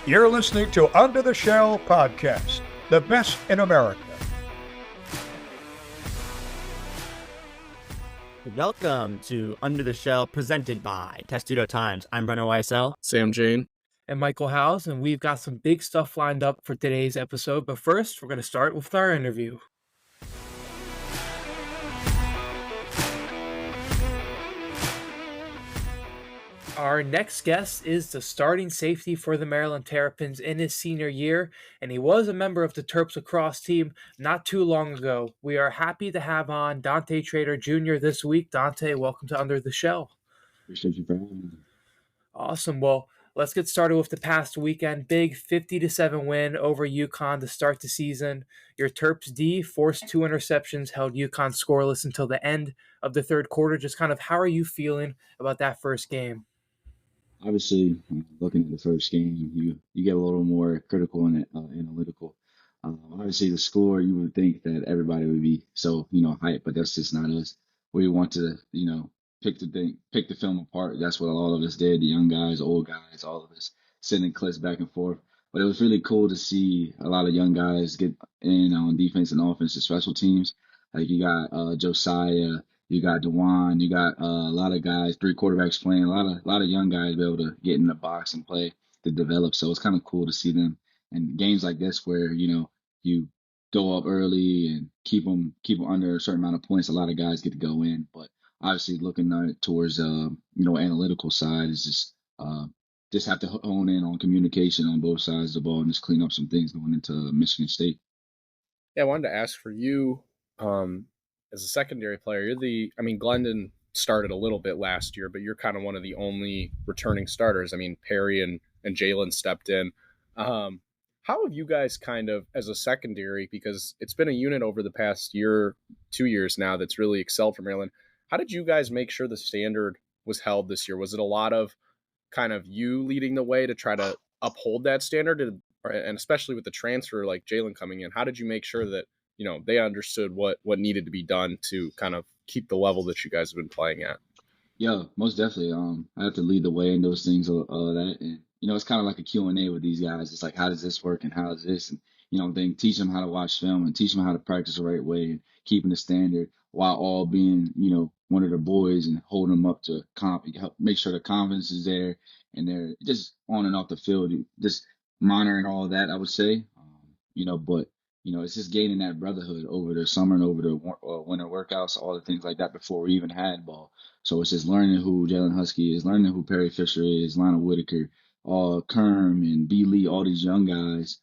You're listening to Under the Shell Podcast, the best in America. Welcome to Under the Shell, presented by Testudo Times. I'm Brenner YSL. Sam Jane. And Michael Howes, and we've got some big stuff lined up for today's episode. But first, we're going to start with our interview. Our next guest is the starting safety for the Maryland Terrapins in his senior year, and he was a member of the Terps lacrosse team not too long ago. We are happy to have on Dante Trader Jr. this week. Dante, welcome to Under the Shell. Appreciate you for having me. Awesome. Well, let's get started with the past weekend. Big 50-7 win over UConn to start the season. Your Terps D forced 2 interceptions, held UConn scoreless until the end of the third quarter. Just kind of how are you feeling about that first game? Obviously, looking at the first game, you get a little more critical and analytical. Obviously, the score, you would think that everybody would be so hyped, but that's just not us. We want to pick the film apart. That's what all of us did. The young guys, old guys, all of us sending clips back and forth. But it was really cool to see a lot of young guys get in on defense and offensive special teams. Like you got Josiah. You got DeJuan, you got a lot of guys, 3 quarterbacks playing, a lot of young guys be able to get in the box and play to develop. So it's kind of cool to see them. And games like this where, you go up early and keep them under a certain amount of points, a lot of guys get to go in. But obviously looking towards, analytical side is just have to hone in on communication on both sides of the ball and just clean up some things going into Michigan State. Yeah, I wanted to ask for you, as a secondary player, Glendon started a little bit last year, but you're kind of one of the only returning starters. I mean, Perry and Jalen stepped in. How have you guys kind of, as a secondary, because it's been a unit over the past 2 years now that's really excelled for Maryland. How did you guys make sure the standard was held this year? Was it a lot of kind of you leading the way to try to uphold that standard? And especially with the transfer like Jalen coming in, how did you make sure that they understood what needed to be done to kind of keep the level that you guys have been playing at? Yeah, most definitely. I have to lead the way in those things, that, and it's kind of like a Q&A with these guys. It's like, how does this work and how does this, and then teach them how to watch film and teach them how to practice the right way and keeping the standard while all being, one of the boys and holding them up to help make sure the confidence is there and they're just on and off the field, just monitoring all that. I would say, but. It's just gaining that brotherhood over the summer and over the winter workouts, all the things like that before we even had ball. So it's just learning who Jalen Husky is, learning who Perry Fisher is, Lionel Whitaker, Kerm and B. Lee, all these young guys,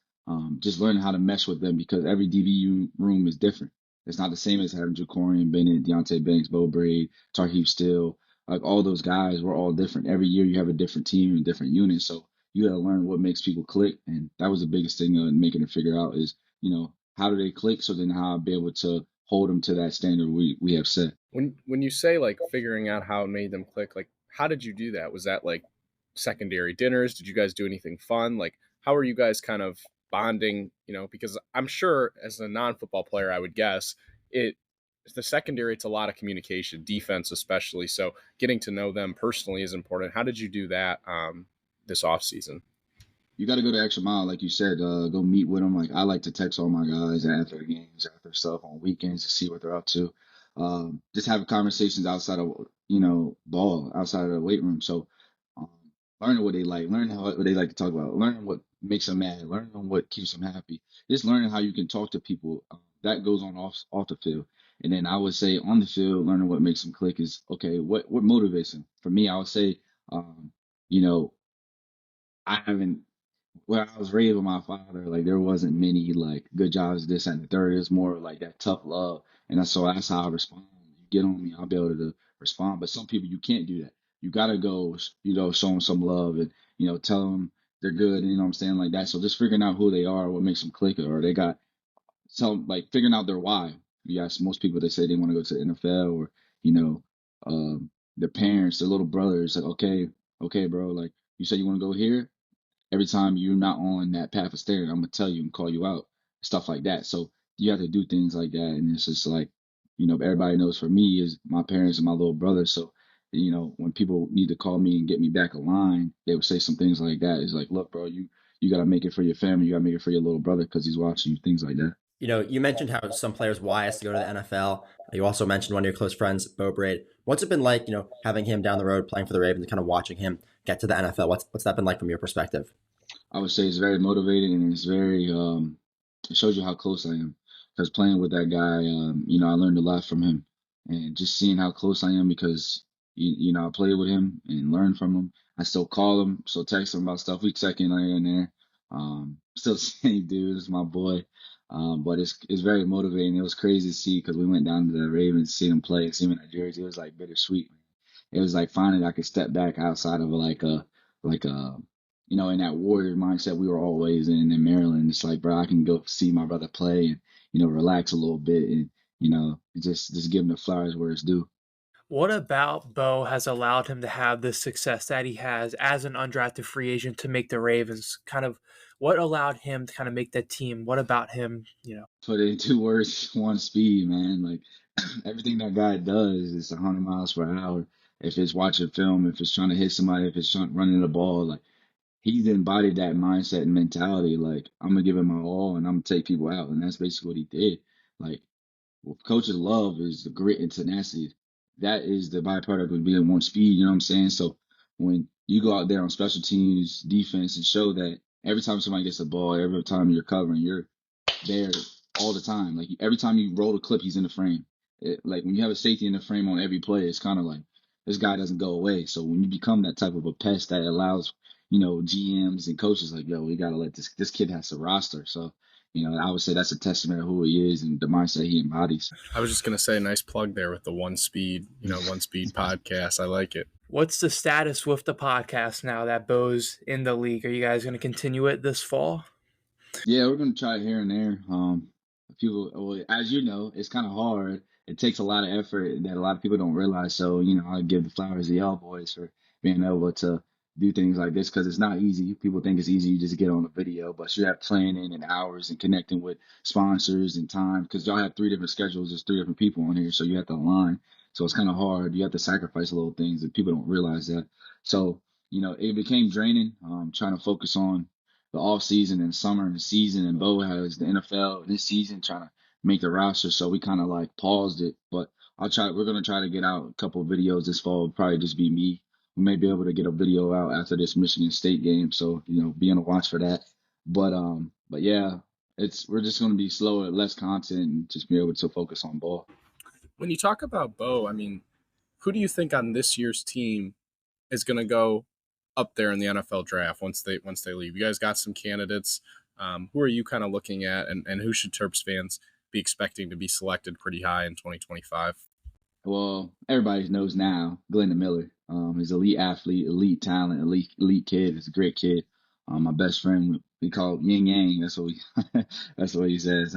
just learning how to mesh with them because every DBU room is different. It's not the same as having Jacorian Bennett, Deontay Banks, Bo Braid, Tarheeb Still. Like all those guys, we're all different. Every year you have a different team and different units. So you got to learn what makes people click. And that was the biggest thing in making it figure out is, how do they click? So then how I'll be able to hold them to that standard we have set. When you say like figuring out how it made them click, like how did you do that? Was that like secondary dinners? Did you guys do anything fun? Like how are you guys kind of bonding? Because I'm sure as a non-football player, I would guess the secondary, it's a lot of communication, defense especially. So getting to know them personally is important. How did you do that this off season? You got to go the extra mile, like you said, go meet with them. Like I like to text all my guys after games, after stuff on weekends to see what they're up to. Just have conversations outside of, ball, outside of the weight room. So learning what they like, learning what they like to talk about, learning what makes them mad, learning what keeps them happy. Just learning how you can talk to people. That goes on off the field. And then I would say on the field, learning what makes them click is, okay, what motivates them? For me, I would say, I haven't, when I was raised with my father, like there wasn't many like good jobs, this and the third. It's more like that tough love, and that's how I respond. You get on me, I'll be able to respond. But some people you can't do that. You gotta go, show them some love and tell them they're good. You know what I'm saying, like that. So just figuring out who they are, what makes them click, or they got some like figuring out their why. You ask most people, they say they want to go to the NFL or their parents, their little brothers. Like okay, bro, like you said you want to go here. Every time you're not on that path of staring, I'm gonna tell you and call you out, stuff like that. So you have to do things like that, and it's just like, everybody knows for me is my parents and my little brother. So, when people need to call me and get me back aligned, they would say some things like that. It's like, look, bro, you you got to make it for your family. You got to make it for your little brother because he's watching you, things like that. You know, you mentioned how some players wise to go to the NFL. You also mentioned one of your close friends, Bo Braid. What's it been like, you know, having him down the road playing for the Ravens, kind of watching him get to the NFL? What's that been like from your perspective? I would say it's very motivating and it's very it shows you how close I am. Because playing with that guy, I learned a lot from him, and just seeing how close I am because I played with him and learned from him. I still call him, still text him about stuff. We check in here and there. Still the same dude, it's my boy. But it's very motivating. It was crazy to see because we went down to the Ravens, see him play, see him in that jersey. It was like bittersweet. It was like finally I could step back outside of like a in that warrior mindset we were always in Maryland. It's like, bro, I can go see my brother play and, relax a little bit and, just give him the flowers where it's due. What about Bo has allowed him to have the success that he has as an undrafted free agent to make the Ravens? Kind of what allowed him to kind of make that team? What about him, Put it in two words, one speed, man. Like everything that guy does is 100 miles per hour. If it's watching film, if it's trying to hit somebody, if it's running the ball, like he's embodied that mindset and mentality. Like I'm gonna give it my all and I'm gonna take people out, and that's basically what he did. Like what coaches love is the grit and tenacity. That is the byproduct of being more speed. You know what I'm saying? So when you go out there on special teams, defense, and show that every time somebody gets the ball, every time you're covering, you're there all the time. Like every time you roll the clip, he's in the frame. Like when you have a safety in the frame on every play, it's kind of like this guy doesn't go away. So when you become that type of a pest that allows, GMs and coaches like, yo, we gotta let this kid has a roster. So, I would say that's a testament of who he is and the mindset he embodies. I was just gonna say, nice plug there with the One Speed podcast. I like it. what's the status with the podcast now that Bo's in the league? Are you guys going to continue it this fall? Yeah, we're gonna try it here and there. People, well, as you know, it's kind of hard. It takes a lot of effort that a lot of people don't realize. So, I give the flowers to y'all boys for being able to do things like this because it's not easy. People think it's easy, you just get on a video, but you have planning and hours and connecting with sponsors and time because y'all have 3 different schedules. There's 3 different people on here, so you have to align. So it's kind of hard. You have to sacrifice little things, and people don't realize that. So, it became draining. Trying to focus on the off season and summer and the season, and Bo has the NFL this season trying to make the roster. So we kind of like paused it, but we're going to try to get out a couple of videos this fall. It'll probably just be me. We may be able to get a video out after this Michigan State game. So, be on the watch for that. But yeah, we're just going to be slower, less content and just be able to focus on ball. When you talk about Bo, I mean, who do you think on this year's team is going to go up there in the NFL draft once they leave? You guys got some candidates. Who are you kind of looking at, and who should Terps fans be expecting to be selected pretty high in 2025? Well, everybody knows now Glendon Miller. He's an elite athlete, elite talent, elite kid. He's a great kid. My best friend, we call him Yin Yang. That's what that's what he says.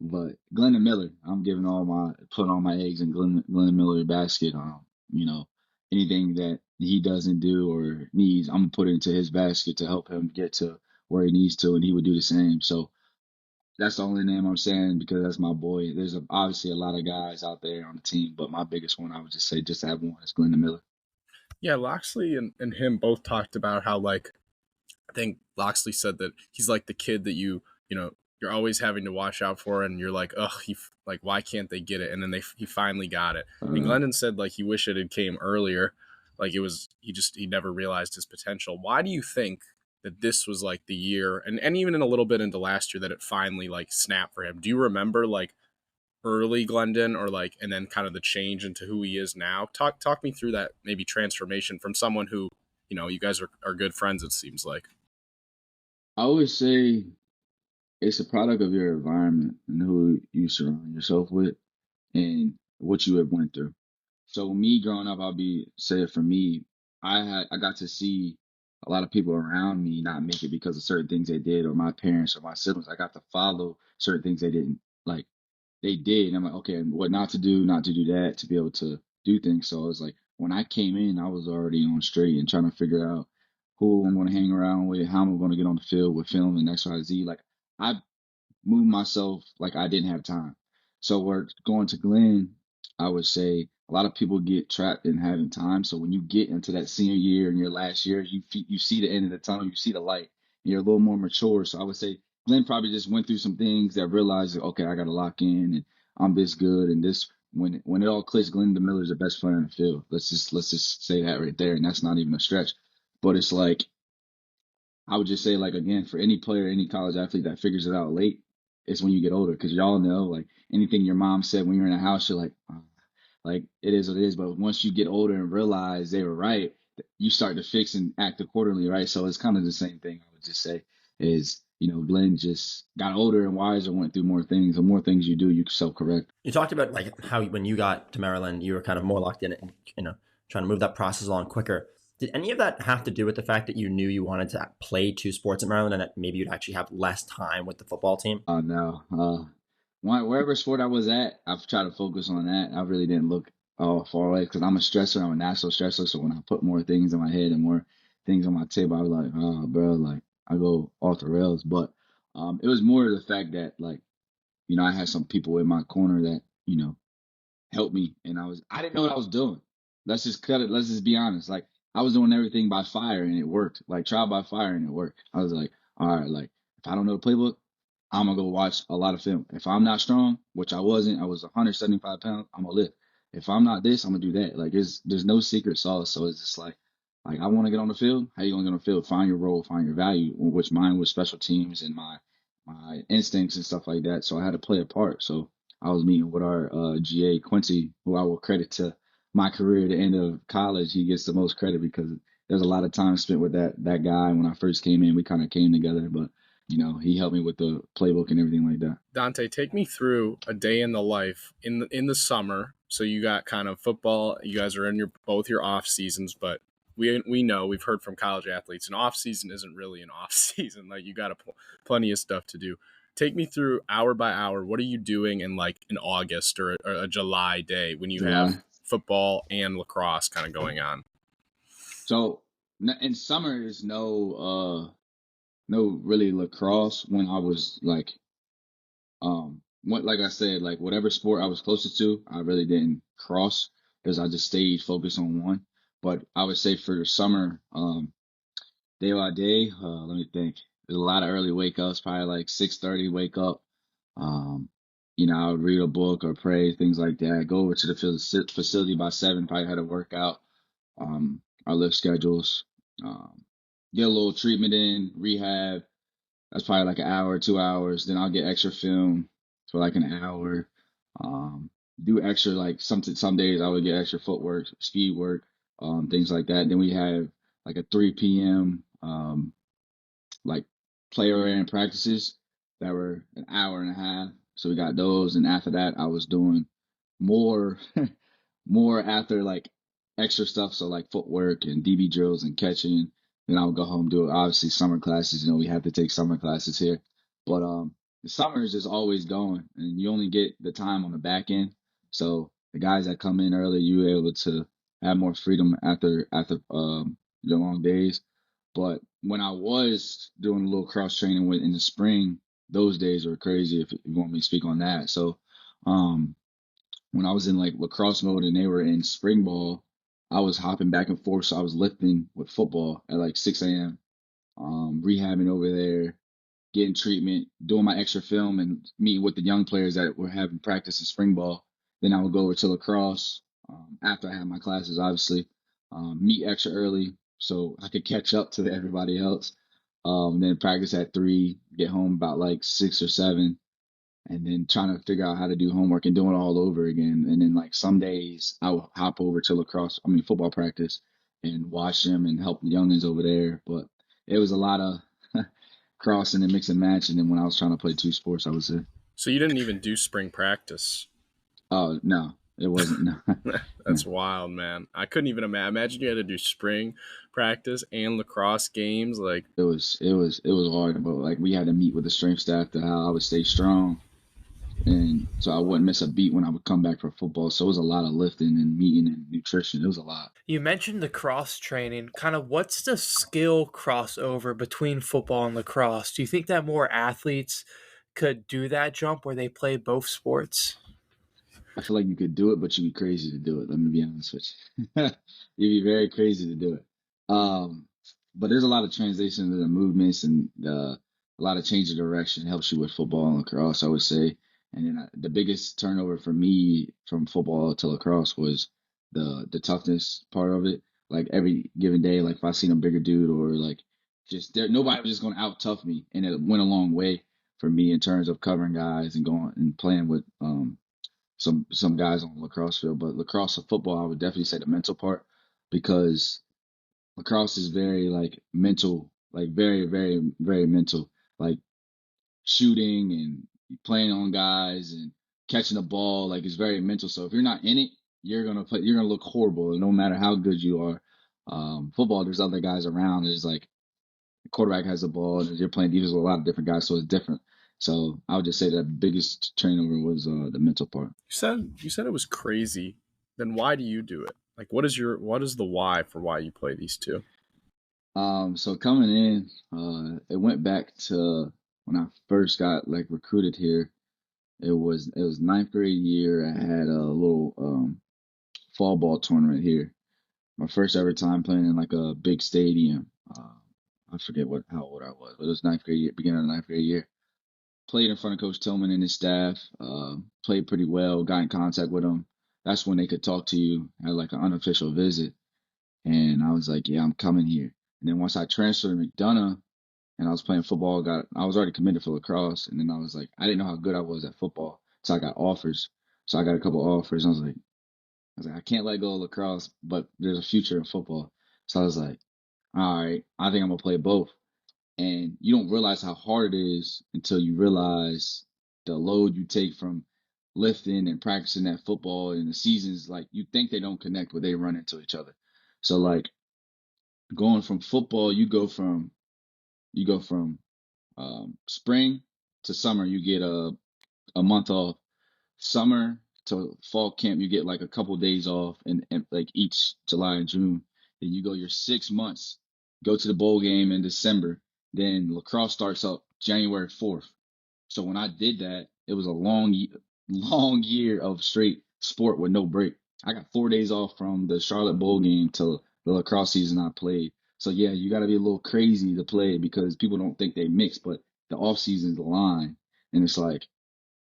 But Glendon Miller, I'm putting all my eggs in Glendon Miller basket. Anything that he doesn't do or needs, I'm gonna put it into his basket to help him get to where he needs to, and he would do the same. So that's the only name I'm saying because that's my boy. There's obviously a lot of guys out there on the team, but my biggest one I would just say just to have one is Glendon Miller. Yeah, Loxley and him both talked about how, like, I think Loxley said that he's like the kid that you're always having to watch out for, and you're like, ugh, why can't they get it? And then he finally got it. And Glendon said like he wished it had came earlier, like he never realized his potential. Why do you think that this was like the year, and even in a little bit into last year, that it finally like snapped for him? Do you remember like early Glendon or like, and then kind of the change into who he is now? Talk me through that maybe transformation from someone who, you guys are good friends, it seems like. I always say it's a product of your environment and who you surround yourself with and what you have went through. So me growing up, say it for me, I got to see a lot of people around me not make it because of certain things they did, or my parents or my siblings. I got to follow certain things they didn't like. They did, and I'm like, okay, what not to do that, to be able to do things. So I was like, when I came in, I was already on straight and trying to figure out who I'm going to hang around with, how I'm going to get on the field with film and X, Y, Z. Like I moved myself like I didn't have time. So we're going to Glenn, I would say a lot of people get trapped in having time. So when you get into that senior year and your last year, you see the end of the tunnel, you see the light, you're a little more mature. So I would say Glenn probably just went through some things that realized, okay, I got to lock in, and I'm this good, and this when it all clicks, Glenn DeMiller is the best player in the field. Let's just say that right there, and that's not even a stretch. But it's like I would just say, like, again, for any player, any college athlete that figures it out late, it's when you get older, because y'all know, like, anything your mom said when you're in the house, you're like, oh, like, it is what it is. But once you get older and realize they were right, you start to fix and act accordingly, right? So it's kind of the same thing. I would just say is, Glenn just got older and wiser, went through more things. The more things you do, you can self-correct. You talked about like how when you got to Maryland, you were kind of more locked in and trying to move that process along quicker. Did any of that have to do with the fact that you knew you wanted to play two sports at Maryland and that maybe you'd actually have less time with the football team? No. Wherever sport I was at, I've tried to focus on that. I really didn't look far away because I'm a stressor. I'm a natural stressor. So when I put more things in my head and more things on my table, I was like, oh, bro, like I go off the rails. But it was more the fact that, like, I had some people in my corner that, helped me, and I didn't know what I was doing. Let's just cut it. Let's just be honest. Like, I was doing everything by fire and it worked. Like, trial by fire and it worked. I was like, all right, like, if I don't know the playbook, I'm gonna go watch a lot of film. If I'm not strong, which I wasn't, I was 175 pounds, I'm gonna lift. If I'm not this, I'm gonna do that. Like, there's no secret sauce. So it's just like I want to get on the field. How you gonna get on the field? Find your role, find your value, which mine was special teams and my instincts and stuff like that. So I had to play a part. So I was meeting with our GA Quincy, who I will credit to my career at the end of college. He gets the most credit because there's a lot of time spent with that guy. When I first came in, we kind of came together, but he helped me with the playbook and everything like that. Dante, take me through a day in the life in the summer. So you got kind of football. You guys are in both your off seasons, but we know, we've heard from college athletes, an off season isn't really an off season. Like, you got plenty of stuff to do. Take me through hour by hour. What are you doing in like an August or a July day when you have football and lacrosse kind of going on? So in summer is no really lacrosse. When I was like like I said, like whatever sport I was closest to, I really didn't cross because I just stayed focused on one. But I would say for the summer, day by day, let me think. There's a lot of early wake ups, probably like 6:30 wake up. I would read a book or pray, things like that. Go over to the facility by 7, probably had a workout, our lift schedules, get a little treatment in, rehab. That's probably like an hour, 2 hours. Then I'll get extra film for like an hour. Do extra, like some days I would get extra footwork, speed work, things like that. Then we have like a 3 p.m. Like player and practices that were an hour and a half. So we got those, and after that I was doing more more after, like, extra stuff. So like footwork and DB drills and catching. Then I would go home, do it. Obviously summer classes, we have to take summer classes here. But the summer is just always going, and you only get the time on the back end. So the guys that come in early, you're able to have more freedom after your long days. But when I was doing a little cross training in the spring, those days were crazy, if you want me to speak on that. So when I was in like lacrosse mode and they were in spring ball, I was hopping back and forth. So I was lifting with football at like 6 a.m., rehabbing over there, getting treatment, doing my extra film, and meeting with the young players that were having practice in spring ball. Then I would go over to lacrosse after I had my classes, obviously, meet extra early so I could catch up to everybody else. Then practice at 3, get home about like 6 or 7, and then trying to figure out how to do homework and doing it all over again. And then like some days I would hop over to football practice and watch them and help the youngins over there. But it was a lot of crossing and mix and match. And then when I was trying to play 2 sports, I would say. So you didn't even do spring practice? Oh, no, it wasn't. No. That's wild, man. I couldn't even imagine you had to do spring practice and lacrosse games. Like, it was hard, but like we had to meet with the strength staff to how I would stay strong, and so I wouldn't miss a beat when I would come back for football. So it was a lot of lifting and meeting and nutrition. It was a lot. You mentioned the cross training. Kind of what's the skill crossover between football and lacrosse? Do you think that more athletes could do that jump where they play both sports? I feel like you could do it, but you'd be crazy to do it. Let me be honest with you. You'd be very crazy to do it. but there's a lot of translation to the movements and a lot of change of direction helps you with football and lacrosse, I would say. And then the biggest turnover for me from football to lacrosse was the toughness part of it. Like every given day, like if I seen a bigger dude or like just there, nobody was just going to out tough me, and it went a long way for me in terms of covering guys and going and playing with some guys on the lacrosse field. But lacrosse and football, I would definitely say the mental part because lacrosse is very like mental, like very, very, very mental. Like shooting and playing on guys and catching the ball, like it's very mental. So if you're not in it, you're gonna look horrible, no matter how good you are. Football, there's other guys around. There's like the quarterback has the ball, and you're playing defense with a lot of different guys, so it's different. So I would just say that the biggest turnover was the mental part. You said it was crazy. Then why do you do it? Like, what is the why for why you play these two? So coming in, it went back to when I first got like recruited here. It was ninth grade year. I had a little fall ball tournament here. My first ever time playing in like a big stadium. I forget how old I was, but it was ninth grade year, beginning of the ninth grade year. Played in front of Coach Tillman and his staff. Played pretty well. Got in contact with them. That's when they could talk to you. Had like an unofficial visit, and I was like, "Yeah, I'm coming here." And then once I transferred to McDonough and I was playing football, I was already committed for lacrosse, and then I was like, I didn't know how good I was at football, so I got offers. So I got a couple offers. And I was like, I can't let go of lacrosse, but there's a future in football. So I was like, all right, I think I'm gonna play both. And you don't realize how hard it is until you realize the load you take from lifting and practicing that football in the seasons. Like you think they don't connect, but they run into each other. So like going from football, you go from spring to summer, you get a month off. Summer to fall camp, you get like a couple days off, and like each July and June. Then you go your 6 months, go to the bowl game in December. Then lacrosse starts up January 4th. So when I did that, it was a long year of straight sport with no break. I got 4 days off from the Charlotte Bowl game till the lacrosse season I played. So yeah, you got to be a little crazy to play because people don't think they mix, but the off season's the line, and it's like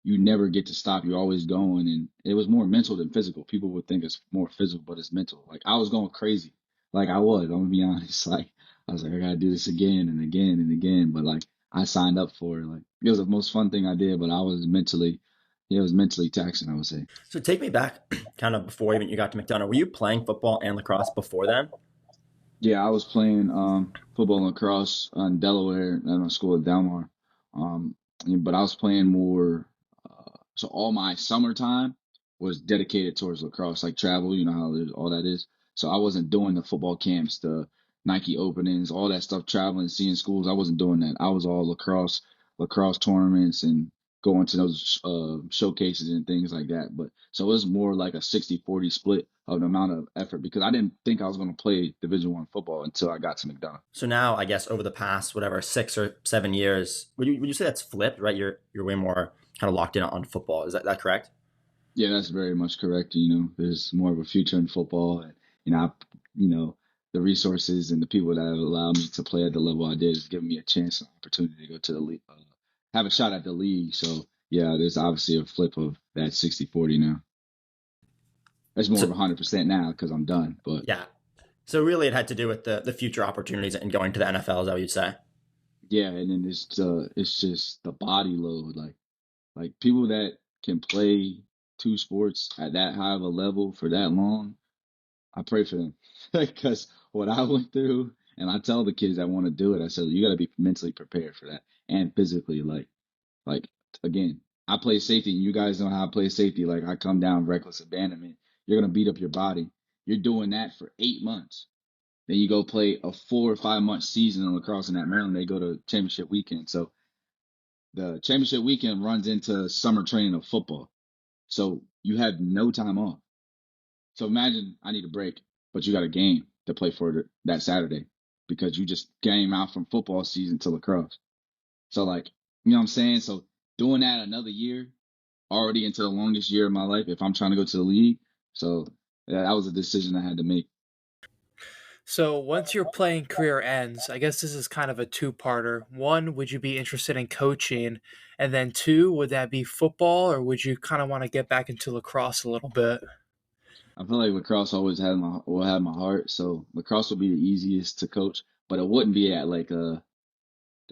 you never get to stop. You're always going, and it was more mental than physical. People would think it's more physical, but it's mental. Like I was going crazy, like I was. I'm gonna be honest. Like I was like, I gotta do this again and again and again. But like I signed up for it. Like it was the most fun thing I did. But it was mentally taxing, I would say. So take me back, kind of before even you got to McDonough. Were you playing football and lacrosse before then? Yeah, I was playing football and lacrosse in Delaware at my school at Delmar. Um, but I was playing more. So all my summertime was dedicated towards lacrosse, like travel. You know how all that is. So I wasn't doing the football camps, the Nike openings, all that stuff, traveling, seeing schools. I wasn't doing that. I was all lacrosse tournaments and going to those showcases and things like that. But so it was more like a 60-40 split of the amount of effort because I didn't think I was going to play Division I football until I got to McDonough. So now, I guess over the past whatever 6 or 7 years, would you say that's flipped? Right, you're way more kind of locked in on football. Is that correct? Yeah, that's very much correct. There's more of a future in football, and you know, the resources and the people that have allowed me to play at the level I did has given me a chance and opportunity to go to the league, have a shot at the league. So yeah, there's obviously a flip of that 60-40 now. It's more of So 100% now because I'm done. But yeah. So really, it had to do with the future opportunities and going to the NFL. Is that what you'd say? yeah, and then it's just the body load, like people that can play two sports at that high of a level for that long. I pray for them because what I went through, and I tell the kids that want to do it, I said you got to be mentally prepared for that and physically. Like again, I play safety, and you guys know how I play safety. Like I come down reckless abandonment. You're gonna beat up your body. You're doing that for 8 months. Then you go play a 4 or 5 month season in lacrosse in at Maryland. They go to championship weekend. So the championship weekend runs into summer training of football. So you have no time off. So imagine I need a break, but you got a game to play for that Saturday because you just came out from football season to lacrosse. So like, you know what I'm saying? So doing that another year, already into the longest year of my life, if I'm trying to go to the league. So yeah, that was a decision I had to make. So once your playing career ends, I guess this is kind of a two-parter. One, would you be interested in coaching? And then two, would that be football, or would you kind of want to get back into lacrosse a little bit? I feel like lacrosse always had my will have my heart, so lacrosse would be the easiest to coach, but it wouldn't be at like the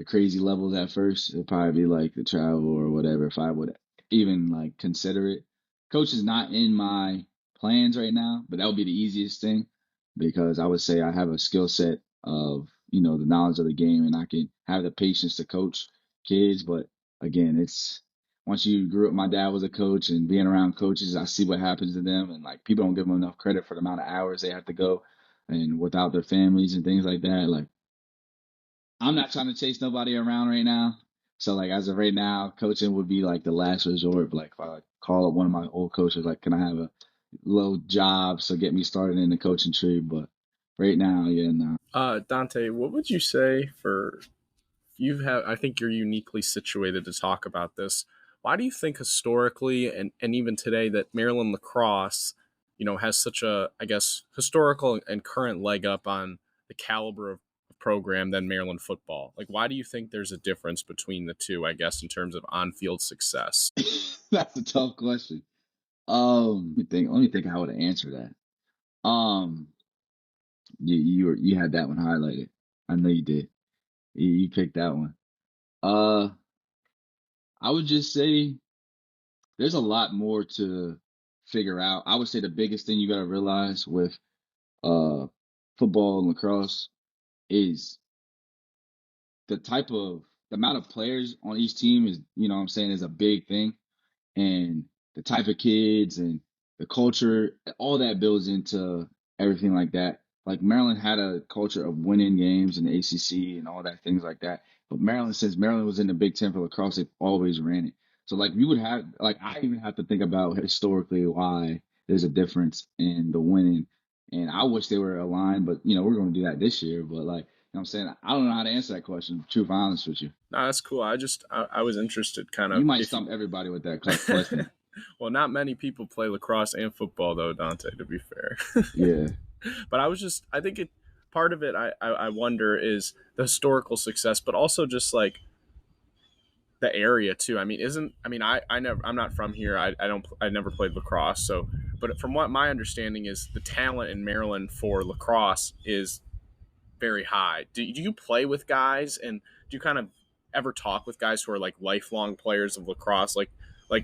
crazy levels at first. It'd probably be like the travel or whatever if I would even like consider it. Coach is not in my plans right now, but that would be the easiest thing because I would say I have a skill set of, the knowledge of the game and I can have the patience to coach kids. But again, it's once you grew up, my dad was a coach and being around coaches, I see what happens to them and like people don't give them enough credit for the amount of hours they have to go and without their families and things like that. Like I'm not trying to chase nobody around right now. So like as of right now, coaching would be like the last resort. But like if I like, call up one of my old coaches, like, can I have a little job so get me started in the coaching tree? But right now, yeah, no. Dante, what would you say for I think you're uniquely situated to talk about this. Why do you think historically and even today that Maryland lacrosse, has such a, I guess, historical and current leg up on the caliber of program than Maryland football? Like, why do you think there's a difference between the two, I guess, in terms of on-field success? That's a tough question. Let me think how I would answer that. You had that one highlighted. I know you did. You picked that one. Uh, I would just say there's a lot more to figure out. I would say the biggest thing you got to realize with uh football and lacrosse is the amount of players on each team is, what I'm saying, is a big thing. And the type of kids and the culture, all that builds into everything like that. Like Maryland had a culture of winning games in the ACC and all that things like that. But Maryland, since Maryland was in the Big Ten for lacrosse, they've always ran it. So like we would have, like I even have to think about historically why there's a difference in the winning. And I wish they were aligned, but we're going to do that this year. But like, what I'm saying, I don't know how to answer that question. Truth, honest with you, No, that's cool. I was interested kind you of might if stump everybody with that question. well, not many people play lacrosse and football though, Dante, to be fair. Yeah. But I think part of it I wonder is the historical success, but also just like the area too. I mean, I'm not from here. I never played lacrosse. So, but from what my understanding is the talent in Maryland for lacrosse is very high. Do you play with guys and do you kind of ever talk with guys who are like lifelong players of lacrosse, like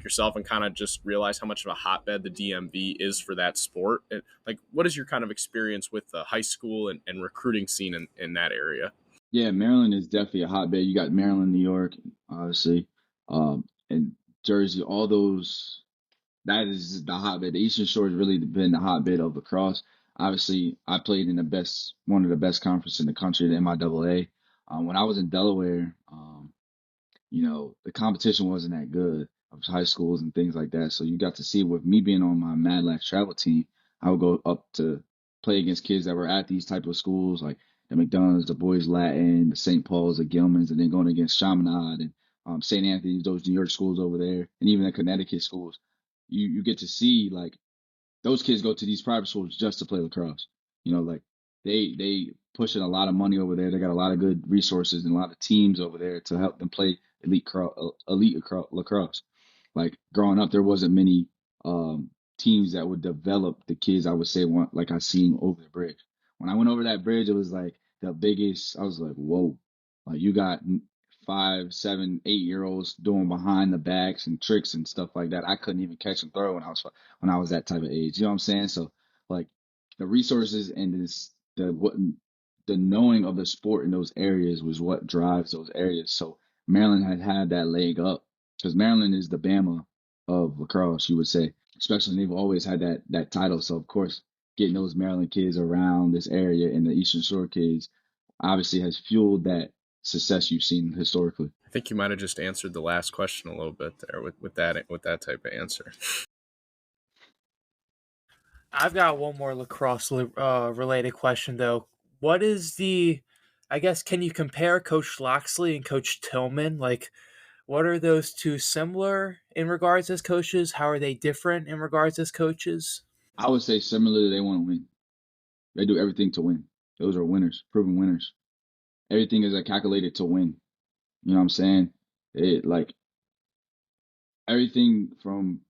yourself, and kind of just realize how much of a hotbed the DMV is for that sport? And, like, what is your kind of experience with the high school and recruiting scene in that area? Yeah, Maryland is definitely a hotbed. You got Maryland, New York, obviously, and Jersey. All those, that is the hotbed. The Eastern Shore has really been the hotbed of lacrosse. Obviously, I played in one of the best conferences in the country, the MIAA. When I was in Delaware, the competition wasn't that good of high schools and things like that. So you got to see with me being on my Mad Lax travel team, I would go up to play against kids that were at these type of schools like the McDonald's, the Boys Latin, the St. Paul's, the Gilmans, and then going against Chaminade and St. Anthony's, those New York schools over there, and even the Connecticut schools. You get to see like those kids go to these private schools just to play lacrosse. Like they pushing a lot of money over there. They got a lot of good resources and a lot of teams over there to help them play elite lacrosse. Like growing up, there wasn't many teams that would develop the kids. I would say like I seen over the bridge. When I went over that bridge, it was like the biggest. I was like, whoa! Like you got 5, 7, 8 year olds doing behind the backs and tricks and stuff like that. I couldn't even catch and throw when I was that type of age. You know what I'm saying? So like the resources and the knowing of the sport in those areas was what drives those areas. So Maryland had that leg up because Maryland is the Bama of lacrosse, you would say. Especially they've always had that title. So of course, getting those Maryland kids around this area and the Eastern Shore kids obviously has fueled that success you've seen historically. I think you might have just answered the last question a little bit there with that type of answer. I've got one more lacrosse related question though. What is I guess, can you compare Coach Loxley and Coach Tillman? Like, what are those two similar in regards as coaches? How are they different in regards as coaches? I would say similarly, they want to win. They do everything to win. those are winners, proven winners. Everything is calculated to win. You know what I'm saying? It like everything from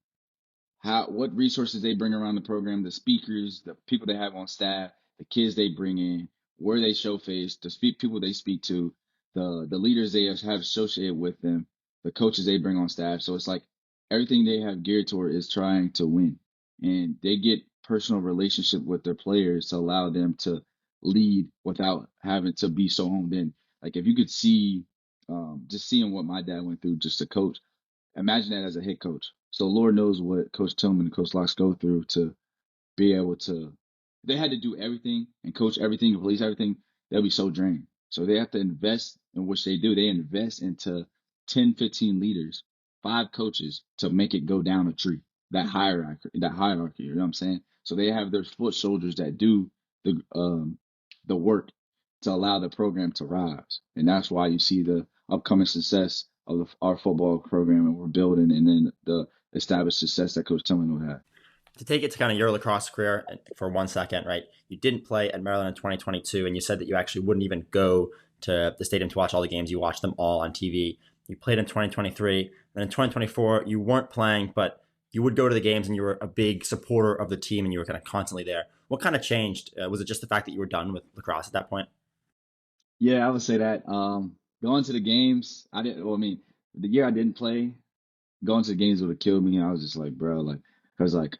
what resources they bring around the program, the speakers, the people they have on staff, the kids they bring in, where they show face, the people they speak to, the leaders they have associated with them, the coaches they bring on staff. So it's like everything they have geared toward is trying to win, and they get personal relationship with their players to allow them to lead without having to be so honed in. Like if you could see, just seeing what my dad went through just to coach. Imagine that as a head coach. So Lord knows what Coach Tillman and Coach Locks go through to be able to. They had to do everything and coach everything and police everything. They'll be so drained. So they have to invest in which they do. They invest into 10, 15 leaders, 5 coaches to make it go down a tree. That hierarchy. You know what I'm saying? So they have their foot soldiers that do the work to allow the program to rise, and that's why you see the upcoming success of our football program and we're building, and then the established success that Coach Tillman will have. To take it to kind of your lacrosse career for 1 second, right? You didn't play at Maryland in 2022, and you said that you actually wouldn't even go to the stadium to watch all the games. You watched them all on TV. You played in 2023, and in 2024, you weren't playing, but you would go to the games, and you were a big supporter of the team, and you were kind of constantly there. What kind of changed? Was it just the fact that you were done with lacrosse at that point? Yeah, I would say that. Going to the games, I didn't. Well, I mean, the year I didn't play, going to the games would have killed me. And I was just like, bro, like, because like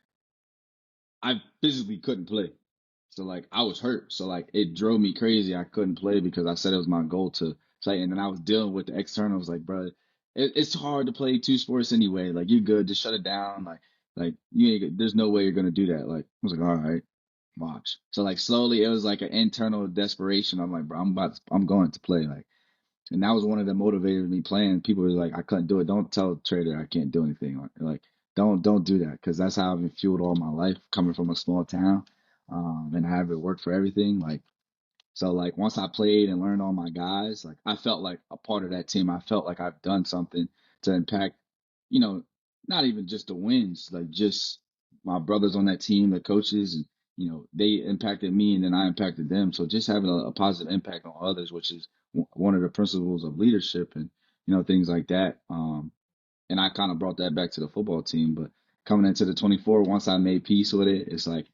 I physically couldn't play. So like I was hurt. So like it drove me crazy. I couldn't play because I said it was my goal to play. And then I was dealing with the external. I was like, bro, it's hard to play 2 sports anyway. Like you're good. Just shut it down. Like you ain't, there's no way you're gonna do that. Like I was like, all right, watch. So like slowly it was like an internal desperation. I'm like, bro, I'm going to play. Like, and that was one of the motivators me playing. People were like, I couldn't do it. Don't tell Trader I can't do anything. Like don't do that, because that's how I've been fueled all my life, coming from a small town, and I have it work for everything. Like so, like once I played and learned all my guys, like I felt like a part of that team. I felt like I've done something to impact, you know, not even just the wins, like just my brothers on that team, the coaches, and they impacted me and then I impacted them. So just having a positive impact on others, which is one of the principles of leadership and things like that. And I kind of brought that back to the football team. But coming into the 24, once I made peace with it, it's like,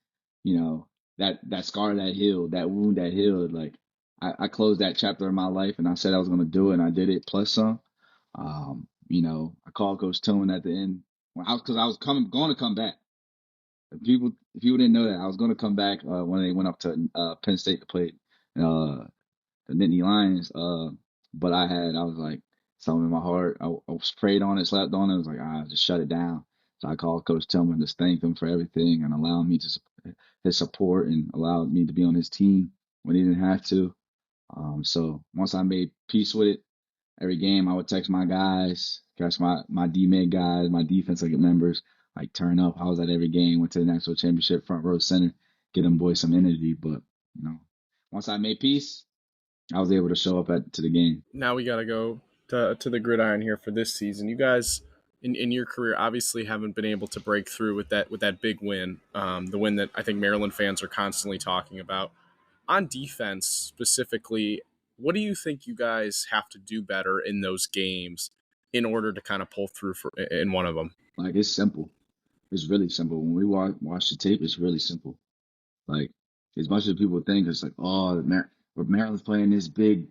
that scar that healed, that wound that healed. Like I closed that chapter of my life, and I said I was going to do it, and I did it plus some. I called Coach Tillman at the end because I was going to come back. If people didn't know that, I was going to come back when they went up to Penn State to play the Nittany Lions. But I was like, something in my heart. I was prayed on it, slept on it. I was like, just shut it down. So I called Coach Tillman to thank him for everything and allowing me to his support and allowed me to be on his team when he didn't have to. So once I made peace with it, every game I would text my guys, catch my D-mid guys, my defensive members, like turn up. I was at every game, went to the national championship, front row center, get them boys some energy. But once I made peace, I was able to show up to the game. Now we got to go to the gridiron here for this season. You guys, in your career, obviously haven't been able to break through with that big win, the win that I think Maryland fans are constantly talking about. On defense specifically, what do you think you guys have to do better in those games in order to kind of pull through in one of them? Like, it's simple. It's really simple. When we watch the tape, it's really simple. Like, as much as people think it's like, oh, Maryland's playing this big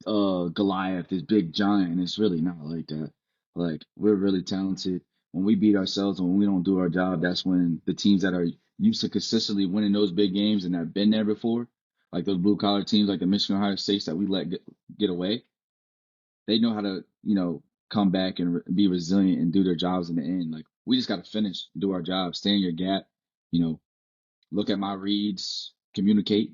Goliath, this big giant. It's really not like that. Like, we're really talented. When we beat ourselves and when we don't do our job, that's when the teams that are used to consistently winning those big games and have been there before, like those blue collar teams like the Michigan Ohio States that we let get away, they know how to, come back and be resilient and do their jobs in the end. Like, we just got to finish, do our job, stay in your gap, look at my reads, communicate.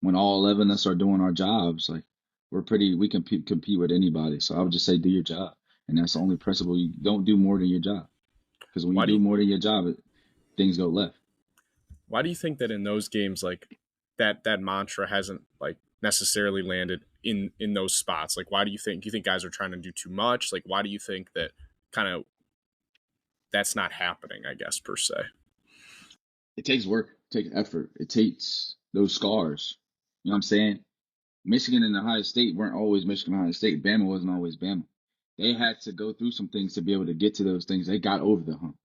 When all 11 of us are doing our jobs, like we can compete with anybody. So I would just say do your job. And that's the only principle. You don't do more than your job. Because when you do more than your job, things go left. Why do you think that in those games, like that mantra hasn't like necessarily landed in those spots? Like, why do you think guys are trying to do too much? Like, why do you think that kind of that's not happening, I guess, per se? It takes work, it takes effort, it takes those scars. You know what I'm saying? Michigan and Ohio State weren't always Michigan and Ohio State. Bama wasn't always Bama. They had to go through some things to be able to get to those things. They got over the hump.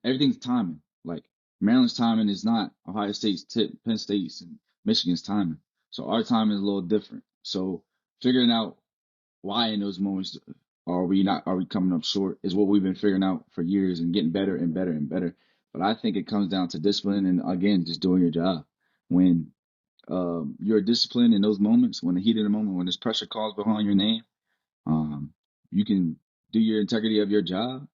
Everything's timing. Like Maryland's timing is not Ohio State's tip, Penn State's and Michigan's timing. So our timing is a little different. So figuring out why in those moments are we coming up short is what we've been figuring out for years and getting better and better and better. But I think it comes down to discipline and again just doing your job. When you're disciplined in those moments, when the heat of the moment, when there's pressure calls behind your name, you can do your integrity of your job.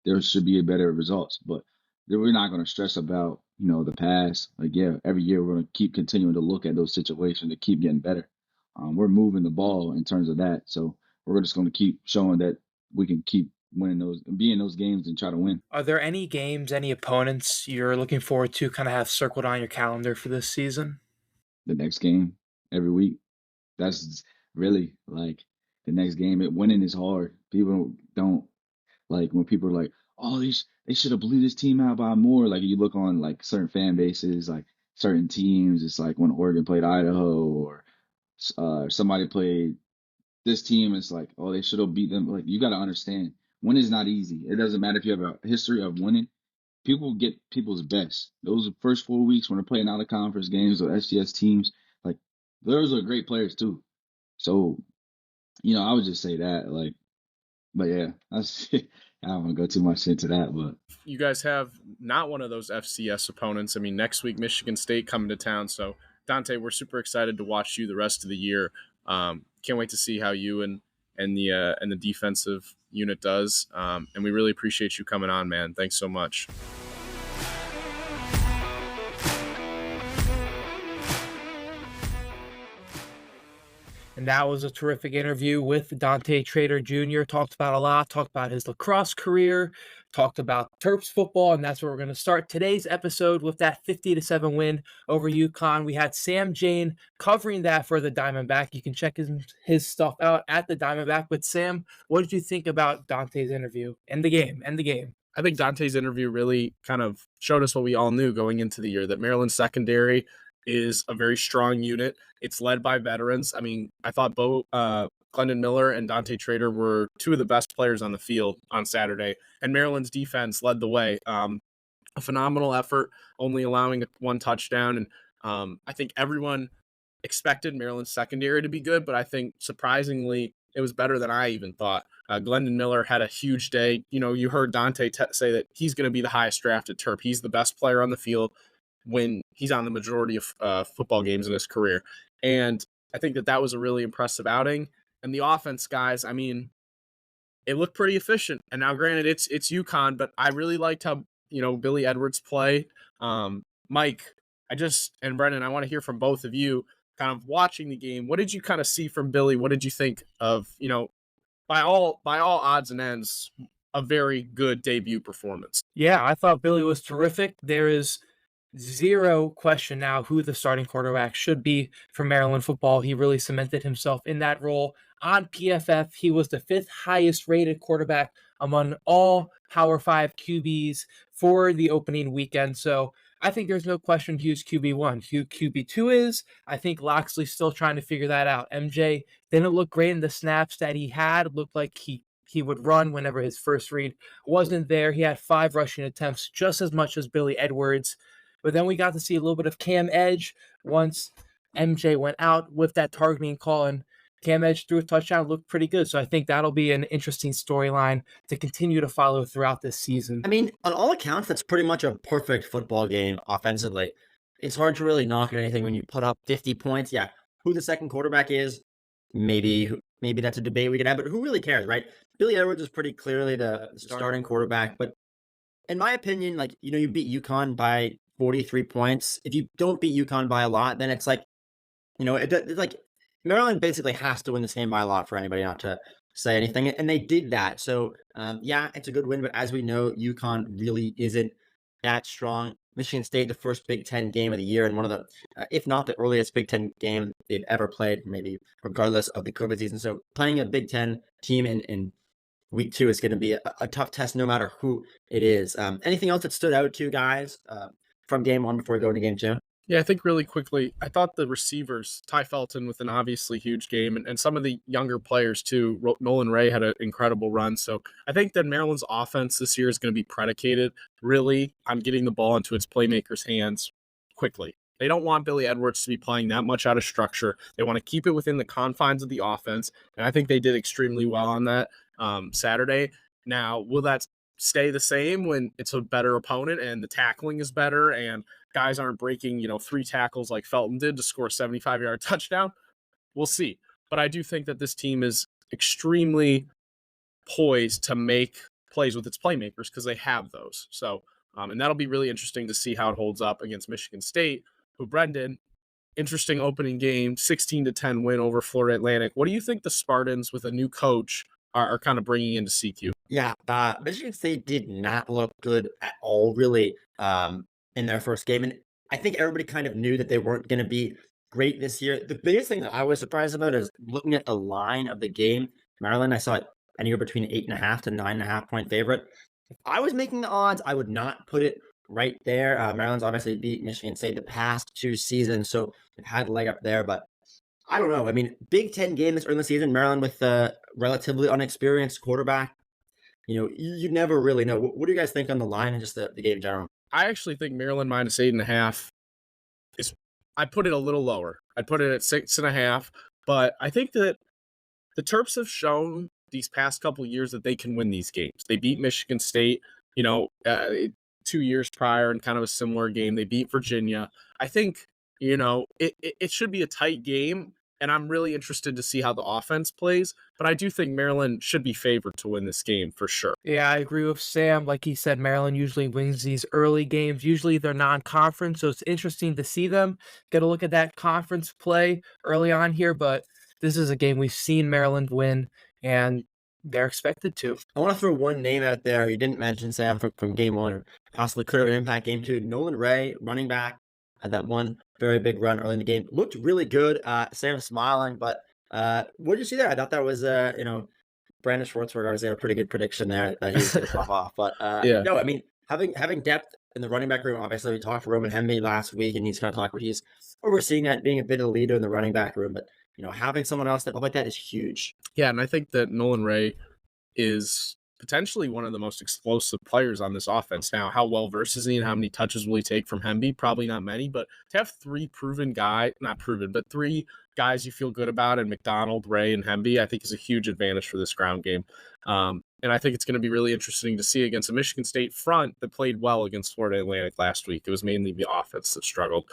There should be a better results. But we're not going to stress about the past. Like every year we're going to keep continuing to look at those situations to keep getting better. We're moving the ball in terms of that, so we're just going to keep showing that we can keep winning those, be in those games, and try to win. Are there any games, any opponents you're looking forward to kind of have circled on your calendar for this season? The next game every week. That's really like the next game. Winning is hard. People don't like when people are like, "Oh, they should have blew this team out by more." Like you look on like certain fan bases, like certain teams. It's like when Oregon played Idaho or somebody played this team. It's like, oh, they should have beat them. Like you got to understand, winning is not easy. It doesn't matter if you have a history of winning. People get people's best. Those first 4 weeks when they're playing out of conference games or FCS teams, like those are great players too. So, I would just say that, like, but yeah, I don't want to go too much into that, but You guys have not one of those FCS opponents. I mean, next week Michigan State coming to town. So Dante, we're super excited to watch you the rest of the year. Can't wait to see how you and the defensive unit does. And we really appreciate you coming on, man. Thanks so much. And that was a terrific interview with Dante Trader Jr. Talked about a lot, talked about his lacrosse career, talked about Terps football, and that's where we're going to start today's episode with that 50-7 win over UConn. We had Sam Jane covering that for the Diamondback. You can check his stuff out at the Diamondback. But Sam, what did you think about Dante's interview and the game? I think Dante's interview really kind of showed us what we all knew going into the year, that Maryland's secondary is a very strong unit. It's led by veterans. I mean, I thought Glendon Miller and Dante Trader were two of the best players on the field on Saturday, and Maryland's defense led the way. A phenomenal effort, only allowing one touchdown. And I think everyone expected Maryland's secondary to be good, but I think surprisingly, it was better than I even thought. Glendon Miller had a huge day. You heard Dante say that he's going to be the highest drafted Terp. He's the best player on the field when he's on the majority of football games in his career. And I think that was a really impressive outing. And the offense, guys, I mean, it looked pretty efficient. And now, granted, it's UConn, but I really liked how, Billy Edwards play. Mike, and Brendan, I want to hear from both of you kind of watching the game. What did you kind of see from Billy? What did you think of, by all odds and ends, a very good debut performance? Yeah, I thought Billy was terrific. There is zero question now who the starting quarterback should be for Maryland football. He really cemented himself in that role. On PFF, he was the 5th highest rated quarterback among all Power 5 QBs for the opening weekend. So I think there's no question who's QB1. Who QB2 is, I think Loxley's still trying to figure that out. MJ didn't look great in the snaps that he had. It looked like he would run whenever his first read wasn't there. He had 5 rushing attempts, just as much as Billy Edwards. But then we got to see a little bit of Cam Edge once MJ went out with that targeting call, and Cam Edge threw a touchdown, looked pretty good. So I think that'll be an interesting storyline to continue to follow throughout this season. I mean, on all accounts, that's pretty much a perfect football game offensively. It's hard to really knock at anything when you put up 50 points. Yeah, who the second quarterback is, maybe that's a debate we can have, but who really cares, right? Billy Edwards is pretty clearly the starting quarterback, but in my opinion, like, you beat UConn by 43 points. If you don't beat UConn by a lot, then it's like, it's like Maryland basically has to win this game by a lot for anybody not to say anything. And they did that. So, yeah, it's a good win. But as we know, UConn really isn't that strong. Michigan State, the first Big Ten game of the year, and one of the, if not the earliest Big Ten game they've ever played, maybe regardless of the COVID season. So playing a Big Ten team in week 2 is going to be a tough test no matter who it is. Anything else that stood out to you guys from game 1 before we go into game 2? Yeah, I think really quickly, I thought the receivers, Ty Felton with an obviously huge game, and some of the younger players too. Nolan Ray had an incredible run. So I think that Maryland's offense this year is going to be predicated really on getting the ball into its playmakers' hands quickly. They don't want Billy Edwards to be playing that much out of structure. They want to keep it within the confines of the offense. And I think they did extremely well on that Saturday. Now, will that stay the same when it's a better opponent and the tackling is better and guys aren't breaking, 3 tackles like Felton did to score a 75-yard touchdown? We'll see. But I do think that this team is extremely poised to make plays with its playmakers because they have those. So, and that'll be really interesting to see how it holds up against Michigan State, who Brendan, interesting opening game, 16-10 win over Florida Atlantic. What do you think the Spartans with a new coach are kind of bringing into CQ? Yeah, Michigan State did not look good at all, really, in their first game. And I think everybody kind of knew that they weren't going to be great this year. The biggest thing that I was surprised about is looking at the line of the game. Maryland, I saw it anywhere between 8.5 to 9.5 point favorite. If I was making the odds, I would not put it right there. Maryland's obviously beat Michigan State the past 2 seasons, so they've had a leg up there. But I don't know. I mean, Big Ten game this early in the season, Maryland with a relatively unexperienced quarterback. You never really know. What do you guys think on the line and just the game in general? I actually think Maryland minus 8.5 is, I put it a little lower. I'd put it at 6.5, but I think that the Terps have shown these past couple of years that they can win these games. They beat Michigan State, 2 years prior in kind of a similar game. They beat Virginia. I think, it should be a tight game, and I'm really interested to see how the offense plays. But I do think Maryland should be favored to win this game for sure. Yeah, I agree with Sam. Like he said, Maryland usually wins these early games. Usually they're non-conference, so it's interesting to see them get a look at that conference play early on here. But this is a game we've seen Maryland win, and they're expected to. I want to throw one name out there you didn't mention, Sam, from game 1, or possibly could have an impact game 2. Nolan Ray, running back, had that one very big run early in the game. Looked really good. Sam was smiling, but what did you see there? I thought that was, Brandon Schwartzberg always had a pretty good prediction there that he was going to pop off. But Yeah. no, I mean, having depth in the running back room, obviously we talked to Roman Hemby last week, and he's going to talk about he's overseeing that, being a bit of a leader in the running back room. But, having someone else that like that is huge. Yeah, and I think that Nolan Ray is potentially one of the most explosive players on this offense. Now, how well versed is he and how many touches will he take from Hemby? Probably not many, but to have 3 guys you feel good about in McDonald, Ray, and Hemby, I think is a huge advantage for this ground game. And I think it's going to be really interesting to see against a Michigan State front that played well against Florida Atlantic last week. It was mainly the offense that struggled.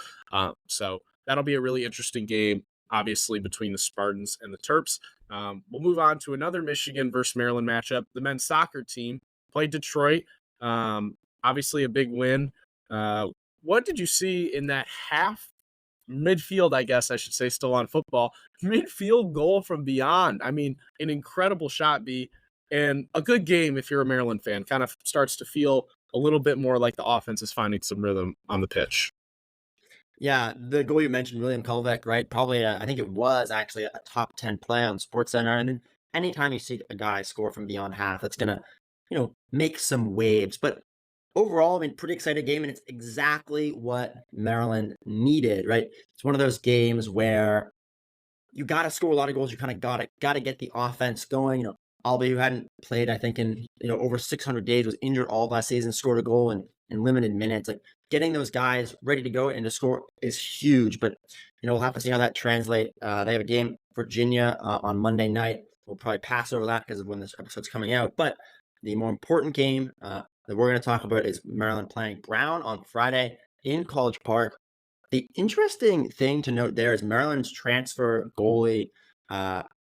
So that'll be a really interesting game, obviously, between the Spartans and the Terps. We'll move on to another Michigan versus Maryland matchup. The men's soccer team played Detroit. Obviously a big win. What did you see in that midfield, I guess I should say, still on football, midfield goal from beyond? I mean, an incredible shot, B, and a good game if you're a Maryland fan. Kind of starts to feel a little bit more like the offense is finding some rhythm on the pitch. Yeah, the goal you mentioned, William Kovac, right? Probably, I think it was actually a top 10 play on SportsCenter. And then anytime you see a guy score from beyond half, that's going to, make some waves. But overall, I mean, pretty excited game, and it's exactly what Maryland needed, right? It's one of those games where you got to score a lot of goals. You kind of got to get the offense going. Albie, who hadn't played, I think, in over 600 days, was injured all last season, scored a goal in limited minutes. Like, getting those guys ready to go and to score is huge. But we'll have to see how that translates. They have a game Virginia on Monday night. We'll probably pass over that because of when this episode's coming out. But the more important game that we're going to talk about is Maryland playing Brown on Friday in College Park. The interesting thing to note there is Maryland's transfer goalie,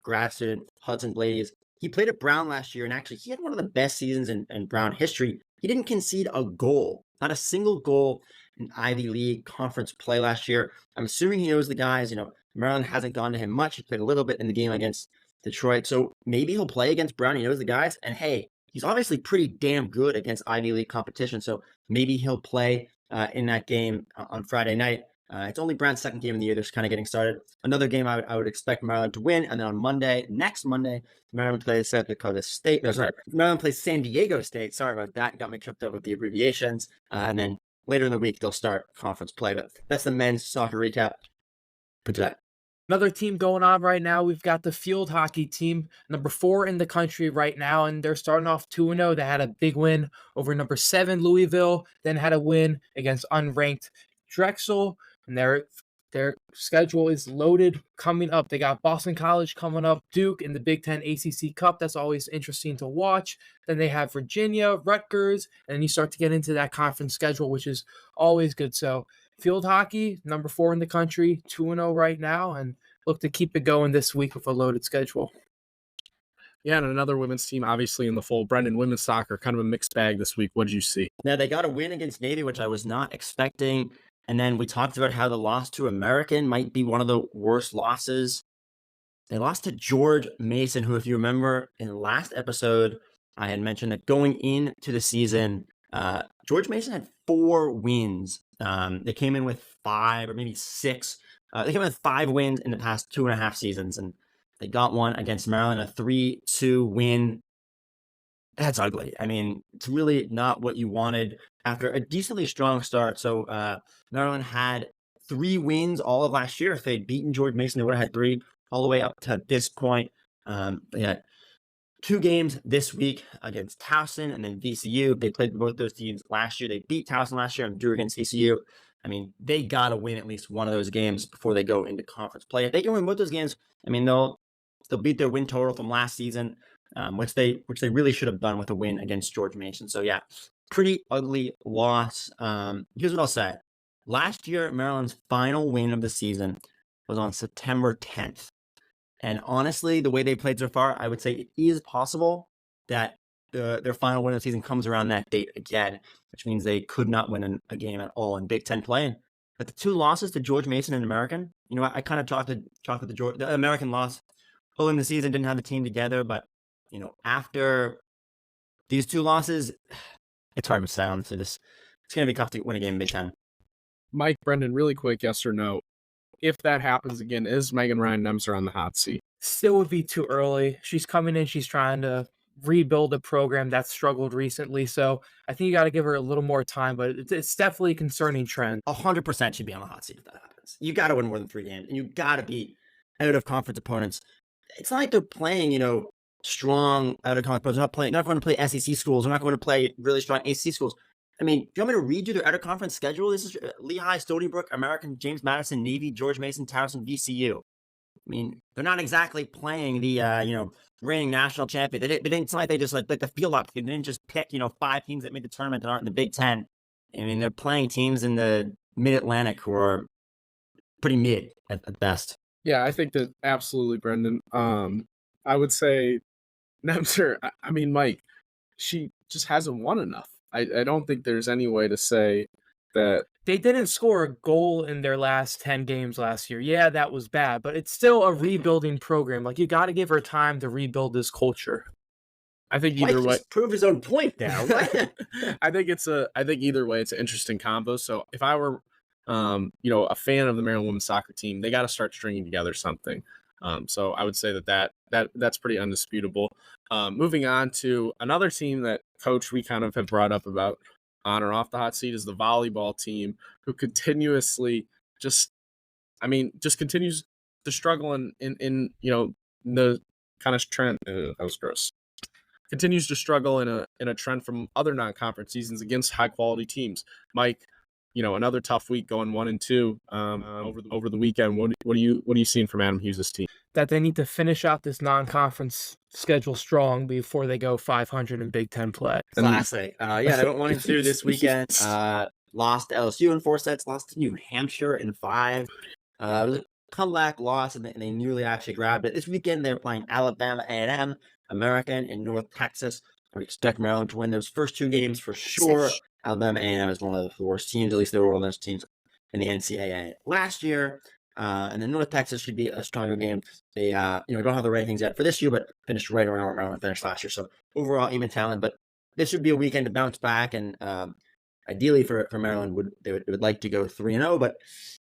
grad student Hudson Blades. He played at Brown last year, and actually he had one of the best seasons in Brown history. He didn't concede a goal, not a single goal in Ivy League conference play last year. I'm assuming he knows the guys. Maryland hasn't gone to him much. He played a little bit in the game against Detroit. So maybe he'll play against Brown. He knows the guys. And hey, he's obviously pretty damn good against Ivy League competition. So maybe he'll play in that game on Friday night. It's only Brown's second game of the year. They're just kind of getting started. Another game I would expect Maryland to win. And then on next Monday, Maryland plays South Dakota State. Maryland plays San Diego State. Sorry about that. Got me tripped up with the abbreviations. And then later in the week they'll start conference play. But that's the men's soccer recap for today. Another team going on right now, we've got the field hockey team, number 4 in the country right now, and they're starting off 2-0. They had a big win over number 7 Louisville, then had a win against unranked Drexel, and their schedule is loaded coming up. They got Boston College coming up, Duke in the Big Ten ACC Cup. That's always interesting to watch. Then they have Virginia, Rutgers, and then you start to get into that conference schedule, which is always good. So field hockey, number 4 in the country, 2-0 right now, and look to keep it going this week with a loaded schedule. Yeah, and another women's team, obviously in the fold. Brendan, women's soccer, kind of a mixed bag this week. What did you see? Now, they got a win against Navy, which I was not expecting. And then we talked about how the loss to American might be one of the worst losses. They lost to George Mason, who, if you remember in the last episode, I had mentioned that going into the season, George Mason had 4 wins. They came in with 5 or maybe 6. They came in with 5 wins in the past 2.5 seasons, and they got one against Maryland, a 3-2 win. That's ugly. I mean, it's really not what you wanted after a decently strong start. So Maryland had 3 wins all of last year. If they'd beaten George Mason, they would have had 3 all the way up to this point. They had 2 games this week against Towson and then VCU. They played both those teams last year. They beat Towson last year and drew against VCU. I mean, they got to win at least one of those games before they go into conference play. If they can win both those games, I mean, they'll beat their win total from last season, which they really should have done with a win against George Mason. So yeah, pretty ugly loss. Here's what I'll say. Last year, Maryland's final win of the season was on September 10th. And honestly, the way they played so far, I would say it is possible that their final win of the season comes around that date again, which means they could not win a game at all in Big Ten play. But the 2 losses to George Mason and American, you know, I kind of talked with the American loss early in the season, didn't have the team together, but you know, after these 2 losses, it's hard to sound. So it's going to be tough to win a game in Big Ten. Mike, Brendan, really quick, yes or no? If that happens again, is Megan Ryan Nemser on the hot seat? Still would be too early. She's coming in. She's trying to rebuild a program that's struggled recently. So I think you got to give her a little more time, but it's definitely a concerning trend. 100% should be on the hot seat if that happens. You got to win more than 3 games, and you got to beat out of conference opponents. It's not like they're playing, you know, strong out of conference. They're not going to play SEC schools. They're not going to play really strong ACC schools. I mean, do you want me to read you their out of conference schedule? This is Lehigh, Stony Brook, American, James Madison, Navy, George Mason, Towson, VCU. I mean, they're not exactly playing the reigning national champion. They didn't. It's not like they just like the field up. They didn't just pick 5 teams that made the tournament that aren't in the Big Ten. I mean, they're playing teams in the Mid Atlantic who are pretty mid at best. Yeah, I think that absolutely, Brendan. I would say Nemser. I mean, Mike, she just hasn't won enough. I don't think there's any way to say that they didn't score a goal in their last 10 games last year. Yeah, that was bad, but it's still a rebuilding program. Like, you got to give her time to rebuild this culture. I think either way, prove his own point now. I think either way, it's an interesting combo. So if I were, a fan of the Maryland women's soccer team, they got to start stringing together something. So I would say that's pretty undisputable. Moving on to another team that, Coach, we kind of have brought up about on or off the hot seat is the volleyball team, who continuously continues to struggle in the kind of trend. That was gross. Continues to struggle in a trend from other non-conference seasons against high quality teams. Mike, another tough week going 1-2 over the weekend. What are you seeing from Adam Hughes' team? That they need to finish out this non-conference schedule strong before they go 500 in Big Ten play. Classic. They went 1-2 this weekend. Lost to LSU in 4 sets. Lost to New Hampshire in 5. It was a comeback loss, and they nearly actually grabbed it. This weekend they're playing Alabama A&M, American, in North Texas. I expect Maryland to win those first 2 games for sure. Alabama A&M is one of the worst teams. At least they were one of those teams in the NCAA last year. And then North Texas should be a stronger game. They, don't have the rankings yet for this year, but finished right around where Maryland finished last year. So overall, even talent. But this should be a weekend to bounce back. And ideally for Maryland, they would like to go 3-0, but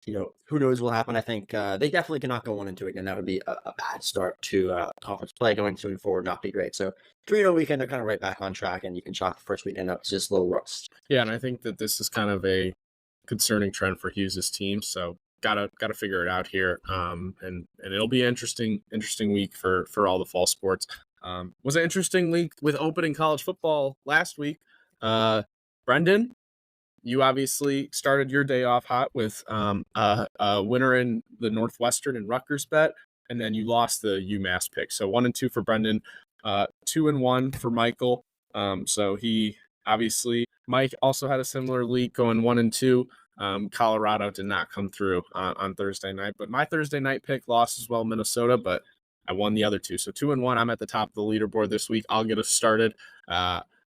who knows what will happen. I think they definitely cannot go 1-2 again. That would be a bad start to conference play. Going 2-4 would not be great. So 3-0 weekend, they're kind of right back on track, and you can chalk the first weekend up to just a little rust. Yeah, and I think that this is kind of a concerning trend for Hughes' team. So gotta figure it out here. And it'll be an interesting week for all the fall sports. Was an interesting week with opening college football last week. Brendan, you obviously started your day off hot with a winner in the Northwestern and Rutgers bet, and then you lost the UMass pick. So 1-2 for Brendan, 2-1 for Michael. So he obviously, Mike also had a similar leak going 1-2. Colorado did not come through on Thursday night, but my Thursday night pick lost as well, Minnesota, but I won the other two. So 2-1, I'm at the top of the leaderboard this week. I'll get us started.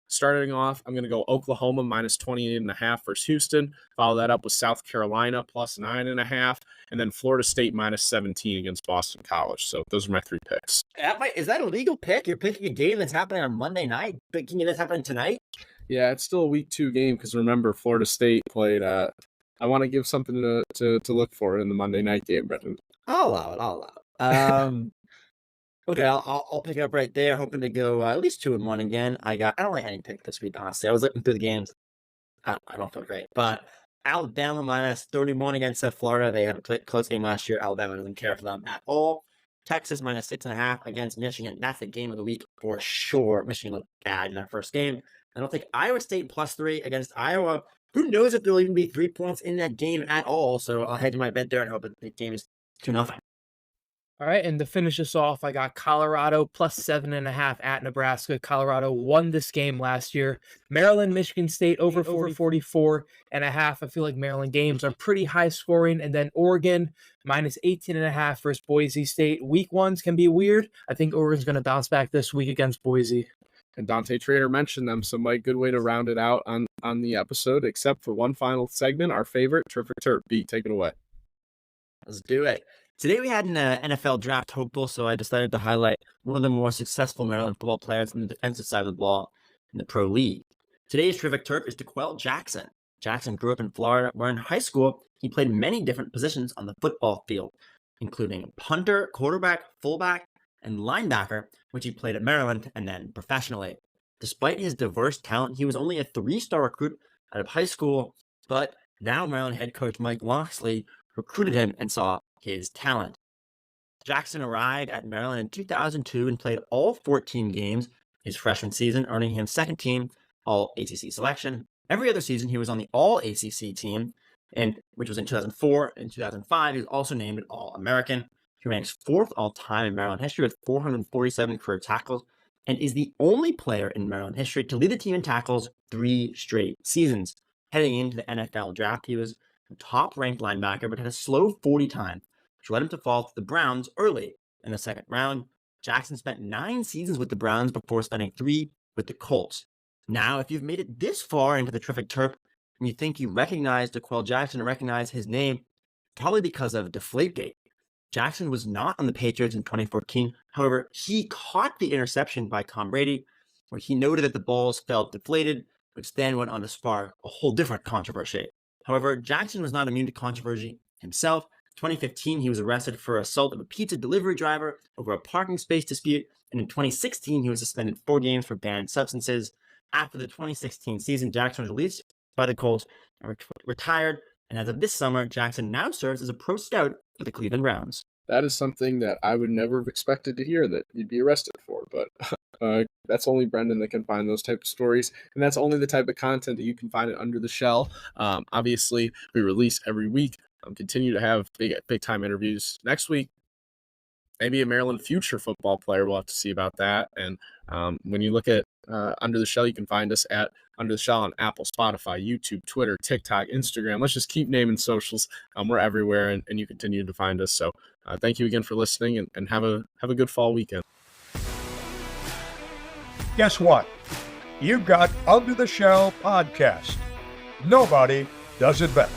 Starting off, I'm going to go Oklahoma minus 28.5 versus Houston. Follow that up with South Carolina plus 9.5, and then Florida State minus 17 against Boston College. So those are my 3 picks. Is that a legal pick? You're picking a game that's happening on Monday night? Picking it that's happening tonight? Yeah, it's still a week 2 game because remember, Florida State played. I want to give something to look for in the Monday night game, Brendan. I'll allow it. Okay, I'll pick it up right there, hoping to go at least 2-1 again. I don't like any pick this week, honestly. I was looking through the games. I don't feel great. But Alabama minus 31 against Florida. They had a close game last year. Alabama doesn't care for them at all. Texas minus 6.5 against Michigan. That's the game of the week for sure. Michigan looked bad in their first game. I don't think Iowa State plus 3 against Iowa. Who knows if there'll even be 3 points in that game at all. So I'll head to my bet there and hope that the game is 2-0. All right, and to finish us off, I got Colorado plus 7.5 at Nebraska. Colorado won this game last year. Maryland, Michigan State over 44.5. I feel like Maryland games are pretty high scoring. And then Oregon minus 18.5 versus Boise State. Week 1s can be weird. I think Oregon's going to bounce back this week against Boise. And Dante Trader mentioned them, so Mike, good way to round it out on the episode, except for one final segment, our favorite, Terrific Terp. B, take it away. Let's do it. Today we had an NFL draft hopeful, so I decided to highlight one of the more successful Maryland football players on the defensive side of the ball in the pro league. Today's Terrific Terp is DeQuell Jackson. Jackson grew up in Florida, where in high school he played many different positions on the football field, including punter, quarterback, fullback, and linebacker, which he played at Maryland and then professionally. Despite his diverse talent, he was only a 3-star recruit out of high school, but now Maryland head coach Mike Locksley recruited him and saw his talent. Jackson arrived at Maryland in 2002 and played all 14 games his freshman season, earning him second team All-ACC selection. Every other season, he was on the All-ACC team, which was in 2004. In 2005, he was also named an All-American. He ranks 4th all-time in Maryland history with 447 career tackles and is the only player in Maryland history to lead the team in tackles 3 straight seasons. Heading into the NFL draft, he was a top-ranked linebacker but had a slow 40 time, which led him to fall to the Browns early in the second round. Jackson spent 9 seasons with the Browns before spending 3 with the Colts. Now, if you've made it this far into the Terrific Terp and you think you recognize DeQuell Jackson and recognize his name, probably because of Deflategate. Jackson was not on the Patriots in 2014. However, he caught the interception by Tom Brady, where he noted that the balls felt deflated, which then went on to spark a whole different controversy. However, Jackson was not immune to controversy himself. In 2015, he was arrested for assault of a pizza delivery driver over a parking space dispute, and in 2016, he was suspended 4 games for banned substances. After the 2016 season, Jackson was released by the Colts and retired, and as of this summer, Jackson now serves as a pro scout for the Cleveland Browns. That is something that I would never have expected to hear that you'd be arrested for, but that's only Brendan that can find those type of stories, and that's only the type of content that you can find it Under the Shell. Obviously, we release every week. Continue to have big time interviews next week. Maybe a Maryland future football player. We'll have to see about that. And when you look at Under the Shell, you can find us at Under the Shell on Apple, Spotify, YouTube, Twitter, TikTok, Instagram. Let's just keep naming socials. We're everywhere, and you continue to find us. So thank you again for listening, and have a good fall weekend. Guess what? You've got Under the Shell podcast. Nobody does it better.